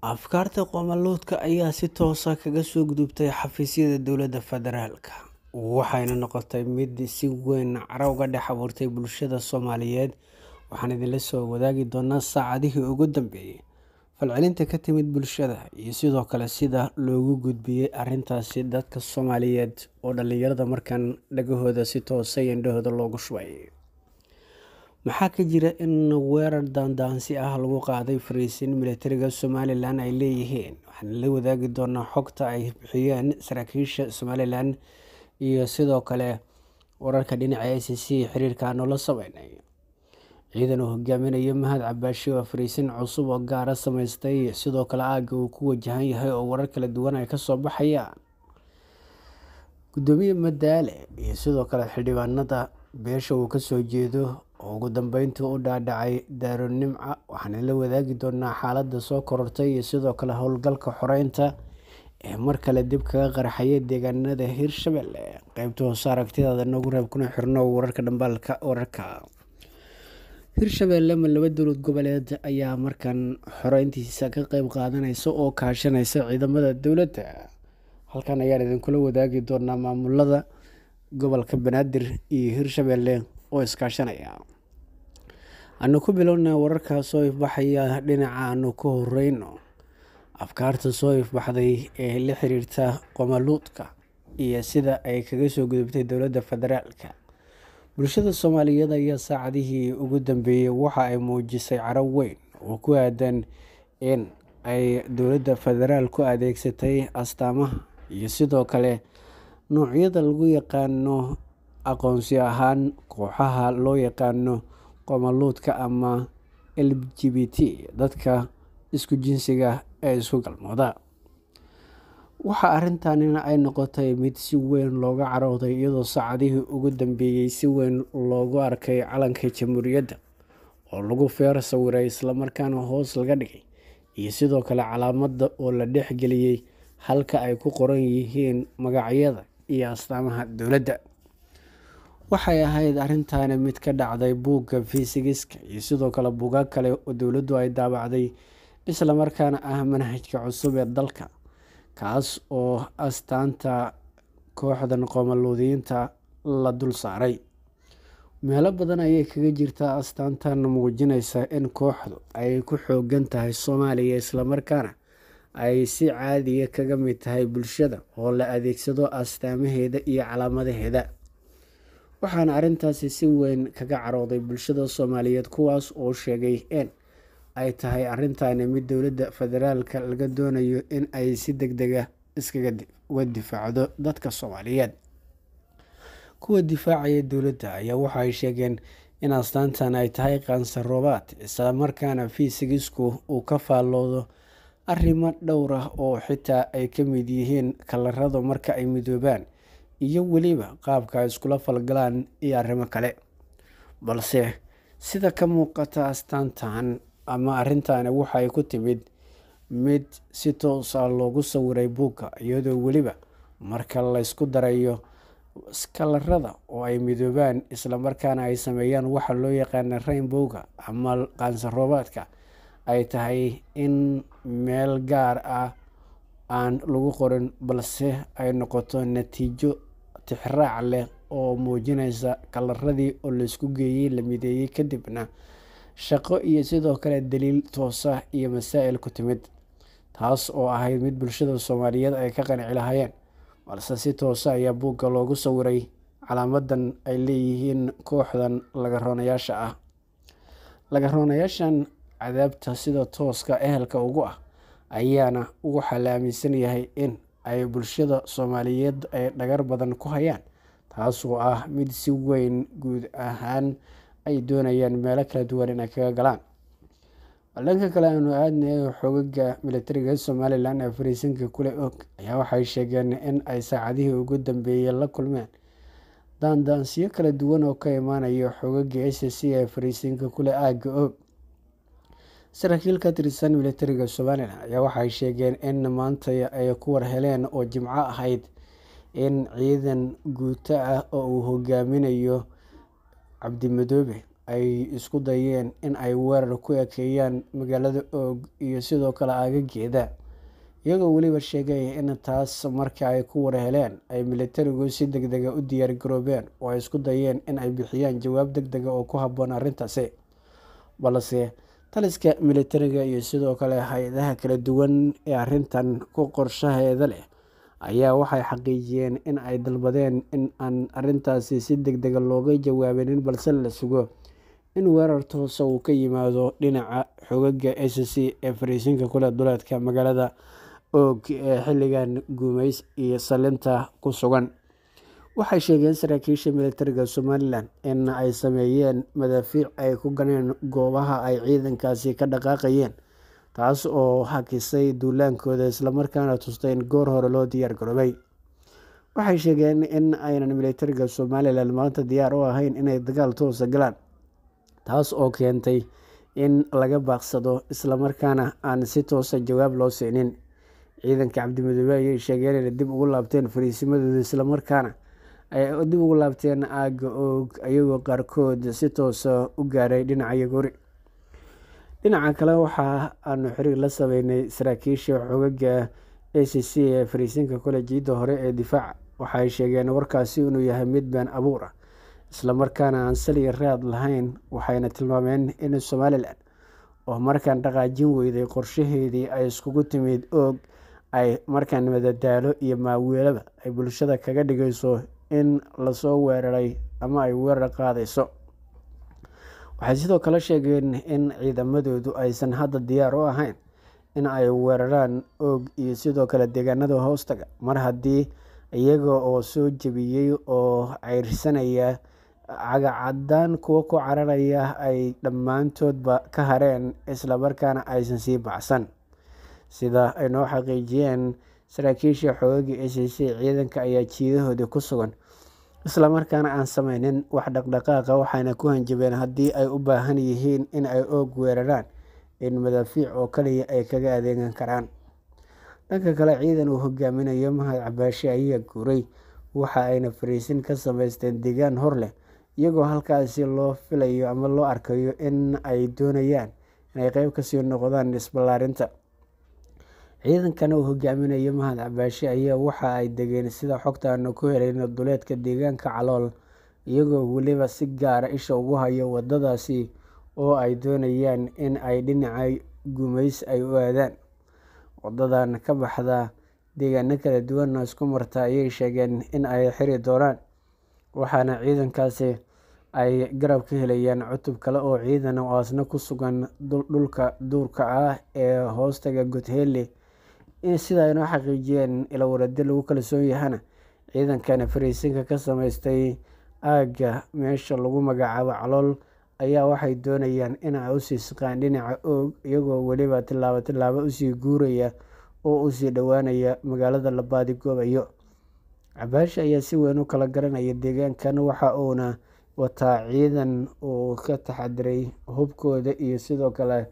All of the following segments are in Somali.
Afkaarta qoomaluudka ayaa si toos ah kaga soo gudubtay xafiisyada dowladda federaalka, waxayna noqotay mid si weyn cara uga dhex abuurtay bulshada Soomaaliyeed. Waxaan idinla soo wadaagi doonaa saacadihii ugu dambeeyay, falcelinta ka timid bulshada, iyo sidoo kale sida loogu gudbiyay arrintaasi dadka Soomaaliyeed oo dhalinyarada markan dhagahooda si toos ah indhahooda loogu shubay. Maxaa ka jira in weerar daandaansi ah lagu qaaday fariisin militariga Somalilan ay leeyihiin? Waxaan la wadaagi doonaa xogta ay bixiyeen saraakiisha Somalilan iyo sidoo kale wararka dhinaca ICC xiriirka aan la sameynay. Ciidan uu hogaaminayo Mahad Cabaashi oo fariisin cusub oo gaar ah samaystay, sidoo kale aagga uu ku wajahan yahay oo warar kala duwan ay ka soo baxayaan. Gudoomiye Madaale iyo sidoo kale xildhibaanada beesha uu ka soo jeedo oo ugu dambeyntii u dhaadhacay Daaro Nimca. Waxaan la wadaagi doonaa xaaladda soo korortay iyo sidoo kale howlgalka xoreynta ee mar kale dib kaga qarxaya deegaanada Hirshabelle. Qaybta hoose aragtidaada nagu reeb kuna xirno wararka dhambaalka wararka. Hirshabelle ma laba dowlad goboleed ayaa markan xoreyntiisa ka qayb qaadanaysa oo kaashanaysa ciidamada dowladda. Halkan ayaan idinkula wadaagi doonaa maamulada gobolka Banaadir iyo Hirshabelle oo iskaashanaya. Aanu ku bilownaa wararka soo ifbaxaya dhinaca aanu ku horeyno. Afkaarta soo ifbaxday ee la xiriirta qoomaluudka iyo sida ay kaga soo gudubtay dowladda federaalka. Bulshada Soomaaliyeed ayaa saacadihii ugu dambeeyay waxa ay muujisay caro weyn oo ku aadan in ay dowladda federaalku adeegsatay astaamaha iyo sidoo kale noocyada lagu yaqaano aqoonsi ahaan kooxaha loo yaqaano qoomaluudka ama LGBT, dadka isku jinsiga ee isku galmooda. Waxa arrintanina ay noqotay mid si weyn looga carooday, iyadoo saacadihii ugu dambeeyay si weyn loogu arkay calanka jamhuuriyadda oo lagu feer sawiray islamarkaana hoos laga dhigay, iyo sidoo kale calaamadda oo la dhex geliyay halka ay ku qoran yihiin magacyada iyo astaamaha dowladda. Waxay ahayd arrintaani mid ka dhacday buugga fiisigiska iyo sidoo kale buugaag kale oo dowladdu ay daabacday, isla markaana ah manhajka cusub ee dalka, kaas oo astaanta kooxdan qoomaluudyiinta la dul saaray. Meelo badan ayay kaga jirtaa astaantan muujinaysa in kooxdu ay ku xooggan tahay Soomaaliya, isla markaana ay si caadi ah kaga mid tahay bulshada oo la adeegsado astaamaheeda iyo calaamadaheeda. Waxaana arrintaasi si weyn kaga carooday bulshada Soomaaliyeed, kuwaas oo sheegay in ay tahay arrintani mid dowladda federaalka laga doonayo in ay si degdeg ah uga difaacdo dadka Soomaaliyeed. Kuwa difaacaya dowladda ayaa waxa ay sheegeen in astaantan ay tahay qaansar roobaad, isla markaana fiisigisku uu ka faalloodo arrimo dhowr ah oo xitaa ay ka mid yihiin kalarada marka ay midoobaan iyo weliba qaabka ay iskula falgalaan iyo arrimo kale. Balse sida ka muuqata astaantan ama arrintani waxay ku timid mid si toos ah loogu sawiray buugga, iyadoo weliba marka la isku darayo kalarada oo ay midoobaan isla markaana ay sameeyaan waxa loo yaqaan rainbow-ga ama qaansar roobaadka, ay tahay in meel gaar ah aan lagu qorin, balse ay noqoto natiijo tixraac leh oo muujinaysa kalaradii oo la isku geeyay, la mideeyay, kadibna shaqo iyo sidoo kale daliil toos ah iyo masaa'il ku timid, taas oo ahayd mid bulshada Soomaaliyeed ay ka qanci lahaayeen. Balse si toos ah ayaa buugga loogu sawiray calaamadan ay leeyihiin kooxdan laga-roonayaasha ah. Laga-roonayaashan cadaabta sida tooska ehelka ugu ah ayaana waxaa la aaminsan yahay in ay bulshada Soomaaliyeed ay dhagar badan ku hayaan, taas oo ah mid si weyn guud ahaan ay doonayaan meelo kala duwan in ay kaga galaan. Dhanka kale aanu aadnay xoogagga militariga Somalilan ee fariisinka kule og ayaa waxay sheegeen in ay saacadihii ugu dambeeyay la kulmeen daandaansiyo kala duwan oo ka imaanaya xoogagga ICC ee fariisinka kule aagga og. Saraakiil ka tirsan militariga Somalilan ayaa waxay sheegeen in maanta ay ku war heleen oo Jimco ahayd in ciidan guuto ah oo uu hogaaminayo Cabdi Madoobe ay isku dayeen in ay weerar ku ekeeyaan magaalada Og iyo sidoo kale aagageeda, iyagoo weliba sheegay in taas markii ay ku war heleen ay militarigu si degdeg ah u diyaar garoobeen oo ay isku dayeen in ay bixiyaan jawaab degdeg ah oo ku habboon arrintaasi. Balse taliska militariga iyo sidoo kale hay'adaha kala duwan ee arrintan ku qorshaheeda leh ayaa waxay xaqiijiyeen in ay dalbadeen in aan arrintaasi si degdeg ah looga jawaabin, balse la sugo in weerar toos ah uu ka yimaado dhinaca xoogagga SSC ee fariisinka ku leh duleedka magaalada Og ee xilligan gumeys iyo salinta ku sugan. Waxay sheegeen saraakiisha militariga Somalilan in ay sameeyeen madaafiic ay ku ganeen goobaha ay ciidankaasi ka dhaqaaqayeen, taas oo hakisay duulaankooda islamarkaana tustay in goor hore loo diyaar garoobay. Waxay sheegeen in aynan militariga Somalilan maanta diyaar u ahayn inay dagaal toos ah galaan, taas oo keentay in laga baaqsado islamarkaana aan si toos ah jawaab loo siinin. Ciidanka Cabdimadoobe ayay sheegeen inay dib ugu laabteen fariisimadooda islamarkaana ay dib ugu laabteen aagga Og, iyagoo qaarkood si toos ah u gaaray dhinaca Yagoori. Dhinaca kale, waxa aanu xiriir la sameynay saraakiisha xoogagga SSC ee fariisinka ku leh jiidda hore ee difaaca. Waxay sheegeen warkaasi inuu yahay mid been abuur ah islamarkaana aan sal iyo raad lahayn, waxayna tilmaameen in Somalilan oo markaan dhaqaajin weyday qorshaheedii ay iskugu timid Og ay markaan madadaalo iyo maaweelaba ay bulshada kaga dhigayso in lasoo weeraray ama ay weerar qaadayso. Waxay sidoo kale sheegeen in ciidamadoodu aysan hadda diyaar u ahayn in ay weeraraan Og iyo sidoo kale deegaanada hoostaga, mar haddii iyaga oo soo jebiyey oo ceyrsanaya cagacadaan kuwa ku cararaya ay dhammaantoodba ka hareen islamarkaana aysan sii baxsan. Sida ay noo xaqiijiyeen saraakiisha xoogagga SSC, ciidanka ayaa jiidahooda ku sugan islamarkaana aan sameynin wax dhaqdhaqaaqa, waxayna ku hanjabeen haddii ay u baahan yihiin in ay Og weeraraan in madaafiic oo kaliya ay kaga adeegan karaan. Dhanka kale, ciidan uu hogaaminayo Mahad Cabaashi ayaa guuray, waxa ayna fariisin ka sameysteen deegaan hor leh, iyagoo halkaasi loo filayo ama loo arkayo in ay doonayaan inay qayb kasii noqdaan isballaarinta. Ciidankan uu hogaaminayo Mahad Cabaashi ayaa waxa ay degeen sida xogta aanu ku helayno duleedka deegaanka Calool, iyagoo weliba si gaar ah isha ugu haya wadadaasi oo ay doonayaan in ay dhinaca gumeys ay u aadaan. Wadadan ka baxda deegaano kala duwan oo isku marta ayay sheegeen in ay xiri doonaan, waxaana ciidankaasi ay garab ka helayaan cutub kale oo ciidan oo asna ku sugan dhulka duurka ah ee hoostaga Godhele. Sida ay noo xaqiijiyeen ilaa lagu kalsoon yahana, ciidankana fariisinka ka sameystay aagga meesha lagu magacaabo Calool ayaa waxay doonayaan in ay u sii siqaan dhinaca Og, iyagoo weliba tilaabo tilaabo usii guuraya oo usii dhowaanaya magaalada la baadigoobayo. Cabaashi ayaa si weyn u kala garanaya deegaankan, waxa uuna wataa ciidan uu ka taxadiray hubkooda iyo sidoo kale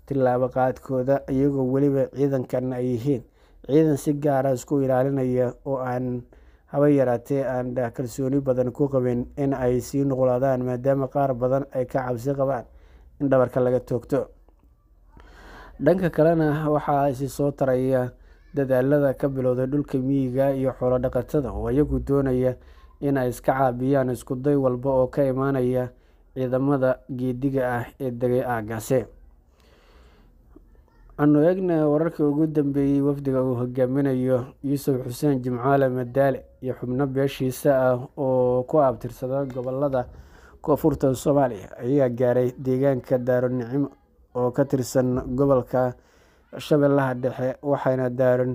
tilaabo qaadkooda, iyagoo weliba ciidankan ay yihiin ciidan si gaar ah isku ilaalinaya oo aan haba yaraatee aan kalsooni badan ku qabin in ay sii noqdaan, maadaama qaar badan ay ka cabsi qabaan in dhabarka laga toogto. Dhanka kalena, waxaa isi soo taraya dadaalada ka bilowday dhulka miyiga iyo xoolo dhaqatada oo iyagu doonaya in ay iska caabiyaan isku day walba oo ka imaanaya ciidamada geediga ah ee degay aaggaasi. Aanu eegna wararkii ugu dambeeyay. Wafdiga uu hogaaminayo Yuusuf Xuseen Jimcaale Madaale iyo xubno beeshiisa ah oo ku abtirsada gobolada koonfurta Soomaaliya ayaa gaaray deegaanka Daaro Nicimo oo ka tirsan gobolka Shabeellaha Dhexe, waxayna Daaro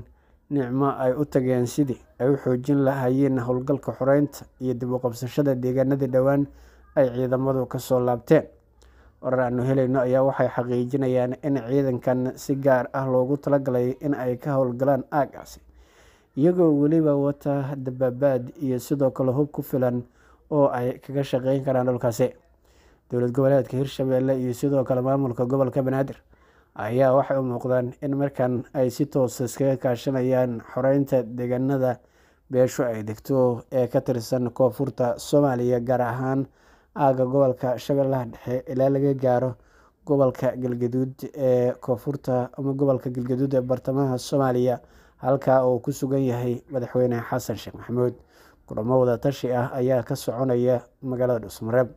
Nicimo ay u tageen sidii ay u xoojin lahaayeen howlgalka xoreynta iyo dib u qabsashada deegaanadii dhowaan ay ciidamadu ka soo laabteen. Warar aanu helayno ayaa waxay xaqiijinayaan in ciidankan si gaar ah loogu talagalay in ay ka howlgalaan aaggaasi, iyagoo weliba wata dabaabaad iyo sidoo kale hub ku filan oo ay kaga shaqeyn karaan dhulkaasi. Dowlad goboleedka Hirshabelle iyo sidoo kale maamulka gobolka Banaadir ayaa waxay u muuqdaan in markan ay si toos ah iskaga kaashanayaan xoreynta deegaanada beeshu ay degto ee ka tirsan koonfurta Soomaaliya, gaar ahaan aaga gobolka Shabeellaha Dhexe ilaa laga gaaro gobolka Galgaduud ee koonfurta ama gobolka Galgaduud ee bartamaha Soomaaliya, halka uu ku sugan yahay madaxweyne Xasan Sheekh Maxamuud. Kulamo wada tashi ah ayaa ka soconaya magaalada Dhuusamareeb.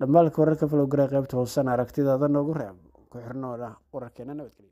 Dhammaan wararka Falowgara qaybta hoose aragtidaada noogu reeb ku xirnooda wararkeena nabadgelyo.